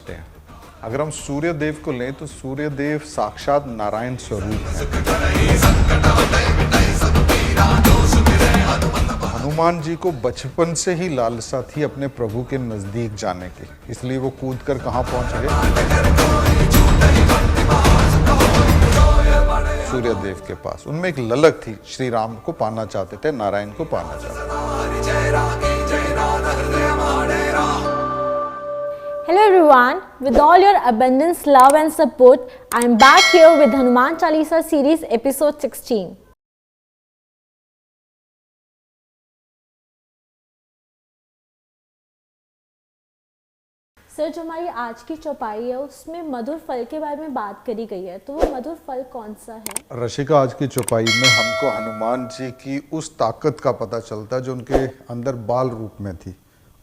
समझते हैं। अगर हम सूर्य देव को लें तो सूर्य देव साक्षात नारायण स्वरूप है। हनुमान जी को बचपन से ही लालसा थी अपने प्रभु के नजदीक जाने की, इसलिए वो कूद कर कहाँ पहुंच गए? सूर्य देव के पास। उनमें एक ललक थी, श्री राम को पाना चाहते थे, नारायण को पाना चाहते थे। Hello everyone, with all your abundance, love and support, I am back here with Hanuman Chalisa series episode 16. Sir, जो हमारी आज की चौपाई है उसमें मधुर फल के बारे में बात करी गई है, तो वो मधुर फल कौन सा है? रशिका, आज की चौपाई में हमको हनुमान जी की उस ताकत का पता चलता है जो उनके अंदर बाल रूप में थी।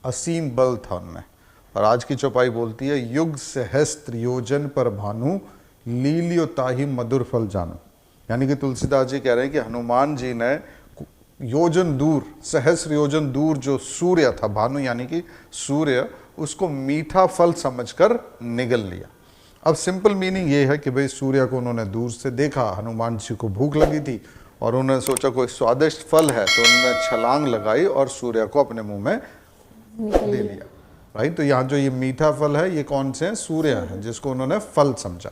असीम बल था उनमें। और आज की चौपाई बोलती है, युग सहस्त्र योजन पर भानु, लीलियो ताहि मधुर फल जानू। यानी कि तुलसीदास जी कह रहे हैं कि हनुमान जी ने योजन दूर, सहस्त्र योजन दूर जो सूर्य था, भानु यानी कि सूर्य, उसको मीठा फल समझकर निगल लिया। अब सिंपल मीनिंग ये है कि भाई सूर्य को उन्होंने दूर से देखा, हनुमान जी को भूख लगी थी और उन्होंने सोचा कोई स्वादिष्ट फल है, तो उन्होंने छलांग लगाई और सूर्य को अपने मुंह में ले लिया। राइट, तो यहाँ जो ये मीठा फल है, ये कौन से हैं? सूर्य है, जिसको उन्होंने फल समझा।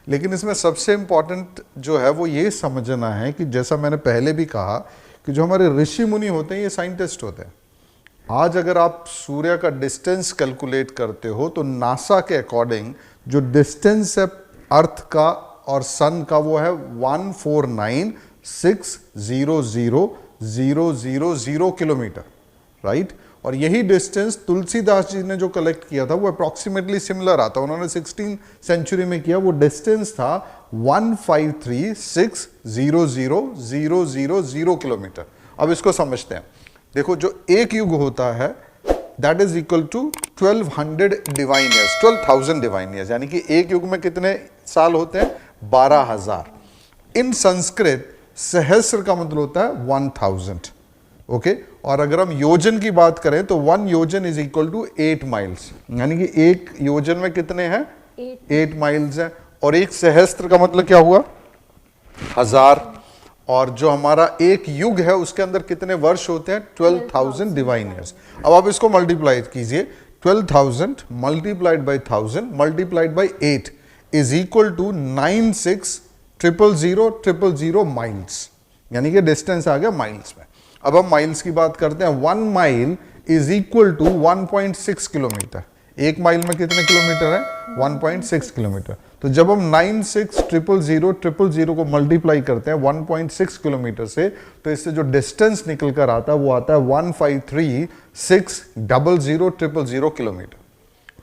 लेकिन इसमें सबसे इम्पॉर्टेंट जो है वो ये समझना है कि जैसा मैंने पहले भी कहा कि जो हमारे ऋषि मुनि होते हैं ये साइंटिस्ट होते हैं। आज अगर आप सूर्य का डिस्टेंस कैलकुलेट करते हो तो नासा के अकॉर्डिंग जो डिस्टेंस है अर्थ का और सन का वो है 149,600,000 किलोमीटर। राइट, और यही डिस्टेंस तुलसीदास जी ने जो कलेक्ट किया था वो अप्रॉक्सीमेटली सिमिलर आता। उन्होंने 16th सेंचुरी में किया, वो डिस्टेंस था 153,600,000 किलोमीटर। अब इसको समझते हैं। देखो, जो एक युग होता है that is equal to 1200 divine years, 12,000 divine years, यानी कि एक युग में कितने साल होते हैं? 12,000। इन संस्कृत सहस्र का मतलब होता है 1000। ओके, और अगर हम योजन की बात करें तो 1 योजन इज इक्वल टू 8 माइल्स, यानी कि एक योजन में कितने हैं? 8 माइल्स हैं। और एक सहस्त्र का मतलब क्या हुआ? 1000। और जो हमारा एक युग है उसके अंदर कितने वर्ष होते हैं? 12,000 डिवाइन ईयर्स। अब आप इसको मल्टीप्लाई कीजिए, 12,000 multiplied by 1000 multiplied by 8 is equal to 96,000,000 miles, यानी कि डिस्टेंस आ गया माइल्स में। अब हम माइल्स की बात करते हैं। 1 mile is equal to 1.6 kilometre. एक माइल में कितने किलोमीटर है? 1.6 किलोमीटर। तो जब हम 96,000,000 को मल्टीप्लाई करते हैं 1.6 किलोमीटर से, तो इससे जो डिस्टेंस निकल कर आता है वो आता है 153,600,000 kilometre.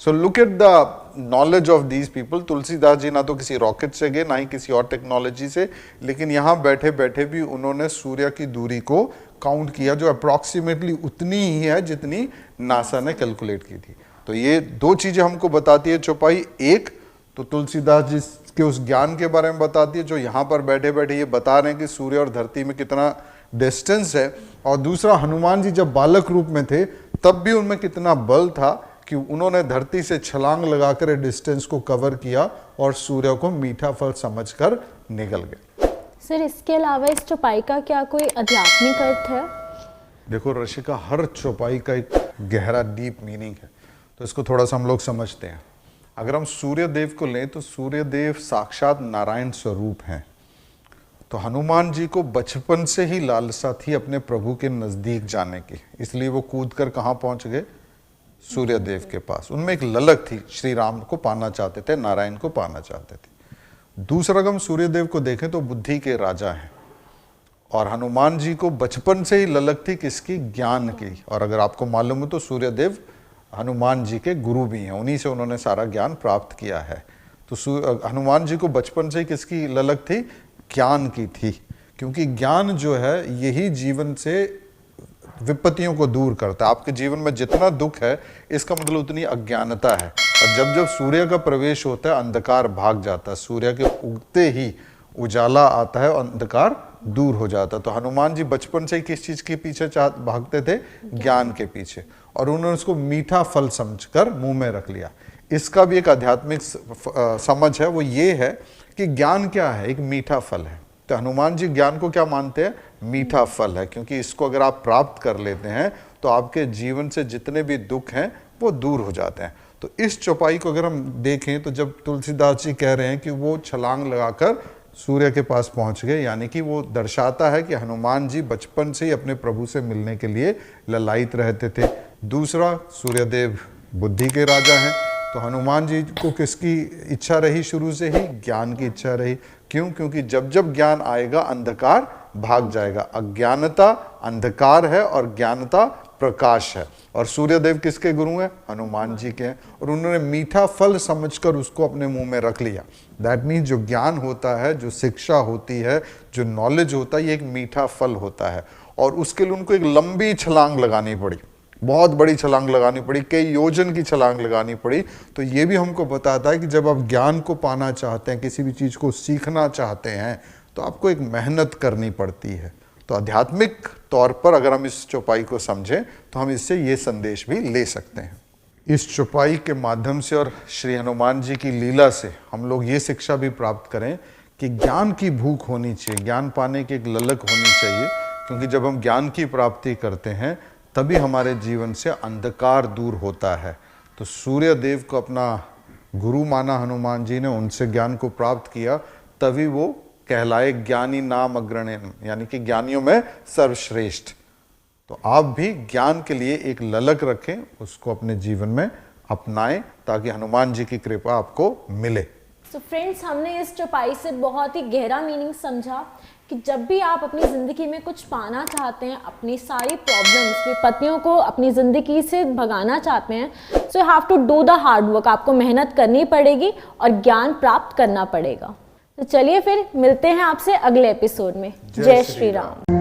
So look at the knowledge of these people. Tulsidas ji ना तो किसी रॉकेट से गए, ना ही किसी और टेक्नोलॉजी से, लेकिन यहाँ बैठे बैठे भी उन्होंने सूर्य की दूरी को काउंट किया, जो अप्रॉक्सीमेटली उतनी ही है जितनी नासा ने कैलकुलेट की थी। तो ये दो चीजें हमको बताती है चौपाई। एक तो तुलसीदास जी के उस ज्ञान के बारे में बताती है जो यहाँ पर बैठे बैठे ये बता रहे हैं कि सूर्य और धरती में कितना डिस्टेंस है, और दूसरा हनुमान जी जब बालक रूप में थे तब भी उनमें कितना बल था कि उन्होंने धरती से छलांग लगाकर डिस्टेंस को कवर किया और सूर्य को मीठा फल समझकर निकल गए। सर, इसके अलावा इस चौपाई का क्या कोई आध्यात्मिक अर्थ है? देखो रशिका, हर चौपाई का एक गहरा डीप मीनिंग है, तो इसको थोड़ा सा हम लोग समझते हैं। अगर हम सूर्य देव को लें तो सूर्य देव साक्षात नारायण स्वरूप हैं। तो हनुमान जी को बचपन से ही लालसा थी अपने प्रभु के नजदीक जाने की, इसलिए वो कूद कर कहाँ पहुंच गए? सूर्य देव के पास। उनमें एक ललक थी, श्री राम को पाना चाहते थे, नारायण को पाना चाहते थे। दूसरा, अगर हम सूर्य देव को देखें तो बुद्धि के राजा हैं, और हनुमान जी को बचपन से ही ललक थी किसकी? ज्ञान की। और अगर आपको मालूम हो तो सूर्य देव हनुमान जी के गुरु भी हैं, उन्हीं से उन्होंने सारा ज्ञान प्राप्त किया है। तो हनुमान जी को बचपन से किसकी ललक थी? ज्ञान की थी, क्योंकि ज्ञान जो है यही जीवन से विपत्तियों को दूर करता है। आपके जीवन में जितना दुख है इसका मतलब उतनी अज्ञानता है, और जब जब सूर्य का प्रवेश होता है अंधकार भाग जाता है। सूर्य के उगते ही उजाला आता है और अंधकार दूर हो जाता। तो हनुमान जी बचपन से ही किस चीज के पीछे भागते थे? ज्ञान के पीछे, और उन्होंने उसको मीठा फल समझकर मुंह में रख लिया। इसका भी एक आध्यात्मिक समझ है, वो ये है कि ज्ञान क्या है, एक मीठा फल है। तो हनुमान जी ज्ञान को क्या मानते हैं, मीठा फल है, क्योंकि इसको अगर आप प्राप्त कर लेते हैं तो आपके जीवन से जितने भी दुख हैं वो दूर हो जाते हैं। तो इस चौपाई को अगर हम देखें तो जब तुलसीदास जी कह रहे हैं कि वो छलांग लगाकर सूर्य के पास पहुंच गए, यानी कि वो दर्शाता है कि हनुमान जी बचपन से ही अपने प्रभु से मिलने के लिए ललायित रहते थे। दूसरा, सूर्यदेव बुद्धि के राजा हैं, तो हनुमान जी को किसकी इच्छा रही, शुरू से ही ज्ञान की इच्छा रही। क्यों? क्योंकि जब जब ज्ञान आएगा अंधकार भाग जाएगा। अज्ञानता अंधकार है और ज्ञानता प्रकाश है। और सूर्यदेव किसके गुरु हैं, हनुमान जी के हैं, और उन्होंने मीठा फल समझकर उसको अपने मुंह में रख लिया। दैट मीन्स जो ज्ञान होता है, जो शिक्षा होती है, जो नॉलेज होता है, ये एक मीठा फल होता है। और उसके लिए उनको एक लंबी छलांग लगानी पड़ी, बहुत बड़ी छलांग लगानी पड़ी, कई योजन की छलांग लगानी पड़ी। तो ये भी हमको बताता है कि जब आप ज्ञान को पाना चाहते हैं, किसी भी चीज़ को सीखना चाहते हैं, तो आपको एक मेहनत करनी पड़ती है। तो आध्यात्मिक तौर पर अगर हम इस चौपाई को समझें तो हम इससे ये संदेश भी ले सकते हैं। इस चौपाई के माध्यम से और श्री हनुमान जी की लीला से हम लोग ये शिक्षा भी प्राप्त करें कि ज्ञान की भूख होनी चाहिए, ज्ञान पाने की एक ललक होनी चाहिए, क्योंकि जब हम ज्ञान की प्राप्ति करते हैं तभी हमारे जीवन से अंधकार दूर होता है। तो सूर्य देव को अपना गुरु माना हनुमान जी ने, उनसे ज्ञान को प्राप्त किया, तभी वो कहलाए ज्ञानी नाम अग्रणीय, यानी कि ज्ञानियों में सर्वश्रेष्ठ। तो आप भी ज्ञान के लिए एक ललक रखें, उसको अपने जीवन में अपनाएं, ताकि हनुमान जी की कृपा आपको मिले। तो फ्रेंड्स, हमने इस चौपाई से बहुत ही गहरा मीनिंग समझा कि जब भी आप अपनी ज़िंदगी में कुछ पाना चाहते हैं, अपनी सारी प्रॉब्लम्स, विपत्तियों को अपनी ज़िंदगी से भगाना चाहते हैं, so you have to do the hard work. आपको मेहनत करनी पड़ेगी और ज्ञान प्राप्त करना पड़ेगा। तो चलिए फिर मिलते हैं आपसे अगले एपिसोड में। जय श्री राम।